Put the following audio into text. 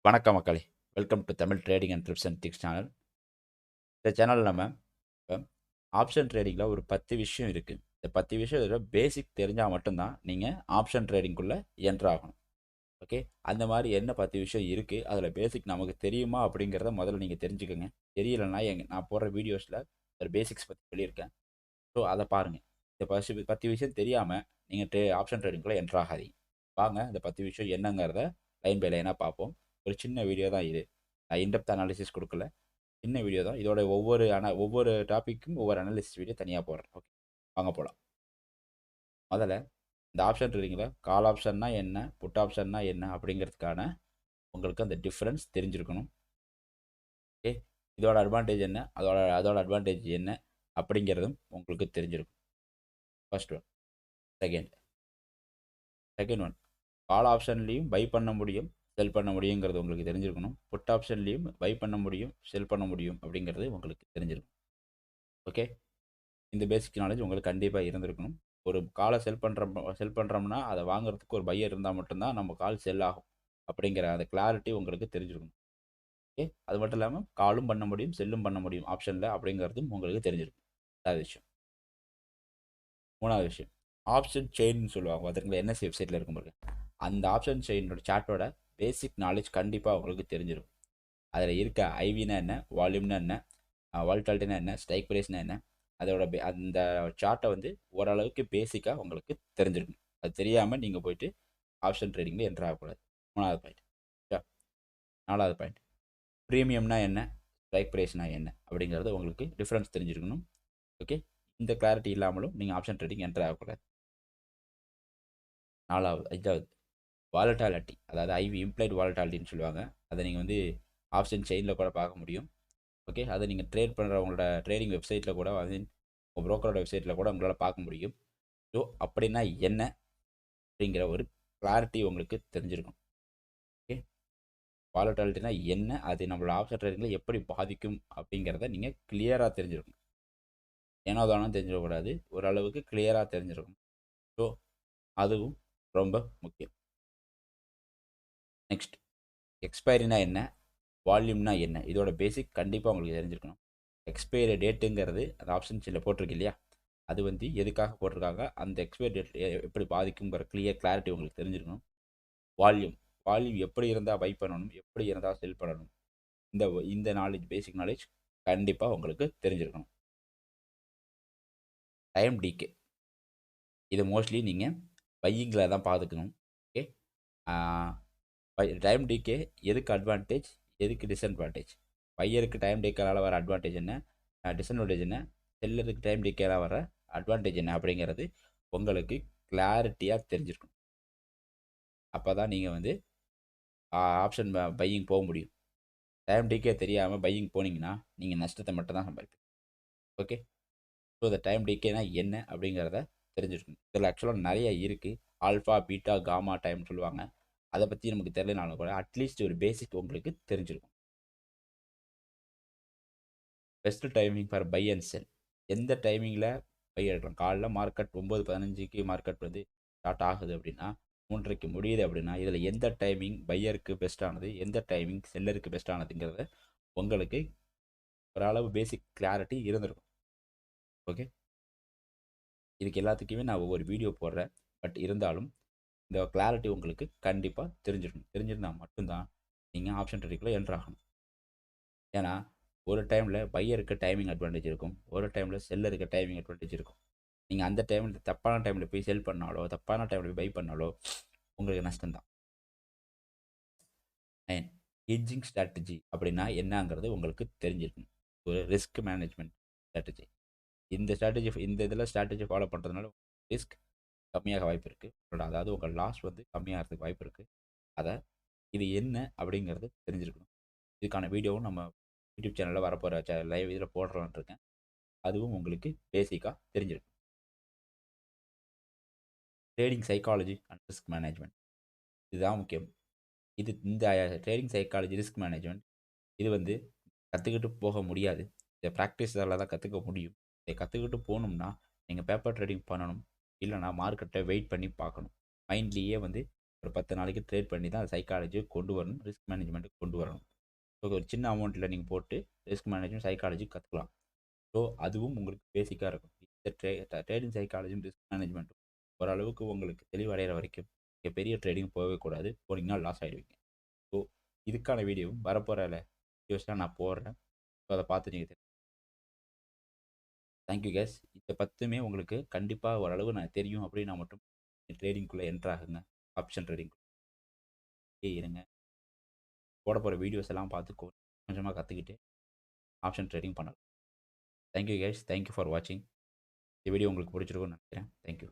வணக்கம் மக்களே. Welcome to Tamil trading and trips and tips channel. இந்த சேனலில் நம்ம இப்போ ஆப்ஷன் ட்ரேடிங்கில் ஒரு 10 விஷயம் இருக்குது. இந்த 10 விஷயம் இதில் பேசிக் தெரிஞ்சால் மட்டும்தான் நீங்கள் ஆப்ஷன் ட்ரேடிங்குள்ளே என்ட்ரு ஆகணும். ஓகே, அந்த மாதிரி என்ன 10 விஷயம் இருக்குது, அதில் பேசிக் நமக்கு தெரியுமா அப்படிங்கிறத முதல்ல நீங்கள் தெரிஞ்சுக்கோங்க. தெரியலைன்னா நான் போடுற வீடியோஸில் ஒரு பேசிக்ஸ் பற்றி சொல்லியிருக்கேன். ஸோ அதை பாருங்கள். இந்த 10 விஷயம் தெரியாமல் நீங்கள் ஆப்ஷன் ட்ரேடிங்குள்ளே என்ட்ரு ஆகாதீங்க. வாங்க இந்த 10 விஷயம் என்னங்கிறத லைன் பை லைனாக பார்ப்போம். ஒரு சின்ன வீடியோ தான் இது. நான் இன்டெப்த் அனாலிசிஸ் கொடுக்கல, சின்ன வீடியோ தான். இதோட ஒவ்வொரு டாப்பிக்கும் ஒவ்வொரு அனாலிசிஸ் வீடியோ தனியாக போடுறேன். ஓகே, வாங்க போகலாம். முதல்ல இந்த ஆப்ஷன் ட்ரேடிங்கில் கால் ஆப்ஷன்னா என்ன, புட் ஆப்ஷன்னா என்ன அப்படிங்கிறதுக்கான உங்களுக்கு அந்த டிஃப்ரென்ஸ் தெரிஞ்சிருக்கணும். ஓகே, இதோட அட்வான்டேஜ் என்ன, அதோட அட்வான்டேஜ் என்ன அப்படிங்கிறதும் உங்களுக்கு தெரிஞ்சிருக்கும். First one. Second second one, call ஆப்ஷன்லேயும் பை பண்ண முடியும், செல் பண்ண முடியுங்கிறது உங்களுக்கு தெரிஞ்சிருக்கணும். புட் ஆப்ஷன்லேயும் பை பண்ண முடியும், செல் பண்ண முடியும் அப்படிங்கிறது உங்களுக்கு தெரிஞ்சிருக்கும். ஓகே, இந்த பேசிக் நாலேஜ் உங்களுக்கு கண்டிப்பாக இருந்திருக்கணும். ஒரு காலை செல் பண்ணுறோம்னா அதை வாங்குறதுக்கு ஒரு பையர் இருந்தால் மட்டும்தான் நம்ம கால் செல் ஆகும் அப்படிங்கிற அந்த கிளாரிட்டி உங்களுக்கு தெரிஞ்சிருக்கணும். ஓகே, அது மட்டும் இல்லாமல் காலும் பண்ண முடியும், செல்லும் பண்ண முடியும் ஆப்ஷனில் அப்படிங்கிறதும் உங்களுக்கு தெரிஞ்சிருக்கும். ரெண்டாவது விஷயம். மூணாவது விஷயம், ஆப்ஷன் செயின்னு சொல்லுவாங்க பார்த்துருங்களா, என்எஸ்சி வெப்சைட்டில் இருக்கும் பாருங்க. அந்த ஆப்ஷன் செயினோட சார்ட்டோட பேசிக் நாலேஜ் கண்டிப்பாக உங்களுக்கு தெரிஞ்சிருக்கும். அதில் இருக்க ஐவினா என்ன, வால்யூம்னா என்ன, வால்டாலிட்டினா என்ன, ஸ்ட்ரைக் ப்ரைஸ்னா என்ன, அதோட அந்த சார்ட்டை வந்து ஓரளவுக்கு பேசிக்காக உங்களுக்கு தெரிஞ்சிருக்கும். அது தெரியாமல் நீங்கள் போயிட்டு ஆப்ஷன் ட்ரேடிங்கில் என்ட்ரு ஆகக்கூடாது. மூணாவது பாயிண்ட். நாலாவது பாயிண்ட், ப்ரீமியம்னா என்ன, ஸ்ட்ரைக் ப்ரைஸ்னா என்ன அப்படிங்கிறது உங்களுக்கு டிஃப்ரென்ஸ் தெரிஞ்சிருக்கணும். ஓகே, இந்த கிளாரிட்டி இல்லாமலும் நீங்கள் ஆப்ஷன் ட்ரேடிங் என்ட்ரு ஆகக்கூடாது. அஞ்சாவது, வாலட்டாலிட்டி, அதாவது ஐவி இம்ப்ளைட் வாலட்டாலிட்டின்னு சொல்லுவாங்க. அதை நீங்கள் வந்து ஆப்ஷன் செயினில் கூட பார்க்க முடியும். ஓகே, அதை நீங்கள் ட்ரேட் பண்ணுறவங்களோட ட்ரேடிங் வெப்சைட்டில் கூட வந்து உங்கள் ப்ரோக்கரோட வெப்சைட்டில் கூட உங்களால் பார்க்க முடியும். ஸோ அப்படின்னா என்ன அப்படிங்கிற ஒரு கிளாரிட்டி உங்களுக்கு தெரிஞ்சிருக்கும். ஓகே, வாலட்டாலிட்டினா என்ன, அது நம்மளோட ஆப்ஷன் ட்ரேடிங்கில் எப்படி பாதிக்கும் அப்படிங்கிறத நீங்கள் கிளியராக தெரிஞ்சிருக்கும். ஏன்னா தானும் தெரிஞ்சிடக்கூடாது, ஓரளவுக்கு கிளியராக தெரிஞ்சிருக்கும். ஸோ அதுவும் ரொம்ப முக்கியம். நெக்ஸ்ட், எக்ஸ்பைரினா என்ன, வால்யூம்னா என்ன, இதோட பேசிக் கண்டிப்பாக உங்களுக்கு தெரிஞ்சிருக்கணும். எக்ஸ்பைரி டேட்டுங்கிறது அந்த ஆப்ஷன் சீட்டில் போட்டிருக்கு இல்லையா, அது வந்து எதுக்காக போட்டிருக்காங்க, அந்த எக்ஸ்பைரி டேட் எப்படி பாதிக்குங்கிற கிளாரிட்டி உங்களுக்கு தெரிஞ்சிருக்கணும். வால்யூம் வால்யூம் எப்படி இருந்தால் பை பண்ணணும், எப்படி இருந்தால் செல் பண்ணணும், இந்த இந்த நாலேஜ், பேசிக் நாலேஜ் கண்டிப்பாக உங்களுக்கு தெரிஞ்சிருக்கணும். டைம் டிகே, இது மோஸ்ட்லி நீங்கள் பையிங்கில் தான் பார்த்துக்கணும். ஓகே, டைம் டிகே எதுக்கு அட்வான்டேஜ், எதுக்கு டிஸ்அட்வான்டேஜ், பையருக்கு டைம் டிகேலால் வர அட்வான்டேஜ் என்ன, டிஸ்அட்வான்டேஜ் என்ன, செல்லருக்கு டைம் டிகேலால் வர அட்வான்டேஜ் என்ன அப்படிங்கிறது உங்களுக்கு கிளாரிட்டியாக தெரிஞ்சிருக்கணும். அப்போ தான் நீங்கள் வந்து ஆப்ஷன் பையிங் போக முடியும். டைம் டிகே தெரியாமல் பையிங் போனீங்கன்னா நீங்கள் நஷ்டத்தை மட்டும் தான் சம்பாதிப்பீங்க. ஓகே, ஸோ இந்த டைம் டிகேனா என்ன அப்படிங்கிறத தெரிஞ்சிருக்கணும். இதில் ஆக்சுவலாக நிறைய இருக்குது. ஆல்ஃபா, பீட்டா, காமா டைம் சொல்லுவாங்க. அதை பற்றி நமக்கு தெரியலனாலும் கூட அட்லீஸ்ட் ஒரு பேசிக் உங்களுக்கு தெரிஞ்சிருக்கும். Best timing for buy and sell, எந்த டைமிங்கில் பை எடுக்கலாம். காலைல மார்க்கெட் 9:15க்கு மார்க்கெட் வந்து ஸ்டார்ட் ஆகுது அப்படின்னா, 3:30க்கு முடியுது அப்படின்னா, இதில் எந்த டைமிங் பையருக்கு பெஸ்ட்டானது, எந்த டைமிங் செல்லருக்கு பெஸ்ட்டானதுங்கிறத உங்களுக்கு ஓரளவு பேசிக் கிளாரிட்டி இருந்திருக்கும். ஓகே, இதுக்கு எல்லாத்துக்குமே நான் ஒவ்வொரு வீடியோ போடுறேன். பட் இருந்தாலும் இந்த கிளாரிட்டி உங்களுக்கு கண்டிப்பாக தெரிஞ்சிருக்கணும். தெரிஞ்சிருந்தால் மட்டும்தான் நீங்கள் ஆப்ஷன் ட்ரேடிங்குள்ளே என்ட்ரு ஆகணும். ஏன்னா ஒரு டைமில் பையருக்கு டைமிங் அட்வான்டேஜ் இருக்கும், ஒரு டைமில் செல்லருக்கு டைமிங் அட்வான்டேஜ் இருக்கும். நீங்கள் அந்த டைமில் தப்பான டைமில் போய் செல் பண்ணாலோ, தப்பான டைமில் போய் பை பண்ணாலோ உங்களுக்கு நஷ்டம்தான். அண்ட் ஹெட்ஜிங் ஸ்ட்ராட்டஜி அப்படின்னா என்னங்கிறது உங்களுக்கு தெரிஞ்சிருக்கணும். ஒரு ரிஸ்க் மேனேஜ்மெண்ட் ஸ்ட்ராட்டஜி. இந்த இதில் ஸ்ட்ராட்டஜி ஃபாலோ பண்ணுறதுனால ரிஸ்க் கம்மியாக வாய்ப்பு இருக்குது. அதாவது உங்கள் லாஸ் வந்து கம்மியாகிறதுக்கு வாய்ப்பு இருக்குது. அதை இது என்ன அப்படிங்கிறது தெரிஞ்சிருக்கணும். இதுக்கான வீடியோவும் நம்ம யூடியூப் சேனலில் வரப்போகிற லைவ் இதில் போடுறோன்னு இருக்கேன். அதுவும் உங்களுக்கு பேசிக்காக தெரிஞ்சிருக்கும். Trading psychology and risk management, இதுதான் முக்கியம். இந்த ட்ரேடிங் சைக்காலஜி, ரிஸ்க் மேனேஜ்மெண்ட் இது வந்து கற்றுக்கிட்டு போக முடியாது. இதை ப்ராக்டிஸால் தான் கற்றுக்க முடியும். இதை கற்றுக்கிட்டு போகணும்னா நீங்கள் பேப்பர் ட்ரேடிங் பண்ணணும், இல்லைனா மார்க்கெட்டை வெயிட் பண்ணி பார்க்கணும். மைண்ட்லேயே வந்து ஒரு 10 நாளைக்கு ட்ரேட் பண்ணி தான் சைக்காலஜி கொண்டு வரணும், ரிஸ்க் மேனேஜ்மெண்ட்டுக்கு கொண்டு வரணும். ஸோ ஒரு சின்ன அமௌண்ட்டில் நீங்கள் போட்டு ரிஸ்க் மேனேஜ்மெண்ட் சைக்காலஜி கற்றுக்கலாம். ஸோ அதுவும் உங்களுக்கு பேசிக்காக இருக்கும். இந்த ட்ரேடிங் சைக்காலஜியும் ரிஸ்க் மேனேஜ்மெண்ட்டும் ஓரளவுக்கு உங்களுக்கு தெளிவடைகிற வரைக்கும் நீங்கள் பெரிய ட்ரேடிங் போகவே கூடாது. போனீங்கன்னா லாஸ் ஆகிடுவீங்க. ஸோ இதுக்கான வீடியோவும் வரப்போகிற வீடியோஸ்லாம் நான் போடுறேன். ஸோ அதை பார்த்து நீங்கள் தேங்க்யூ கேஸ். இதை பற்றுமே உங்களுக்கு கண்டிப்பாக ஓரளவு நான் தெரியும் அப்படின்னா மட்டும் ட்ரேடிங்குள்ளே என்ட்ரு ஆகுங்க. ஆப்ஷன் ட்ரேடிங் இருங்க. போட போகிற வீடியோஸ் எல்லாம் பார்த்து கொஞ்சமாக கற்றுக்கிட்டு ஆப்ஷன் ட்ரேடிங் பண்ணலாம். Thank you case. தேங்க்யூ ஃபார் வாட்சிங். இந்த வீடியோ உங்களுக்கு பிடிச்சிருக்கும்னு நினைக்கிறேன். தேங்க்யூ.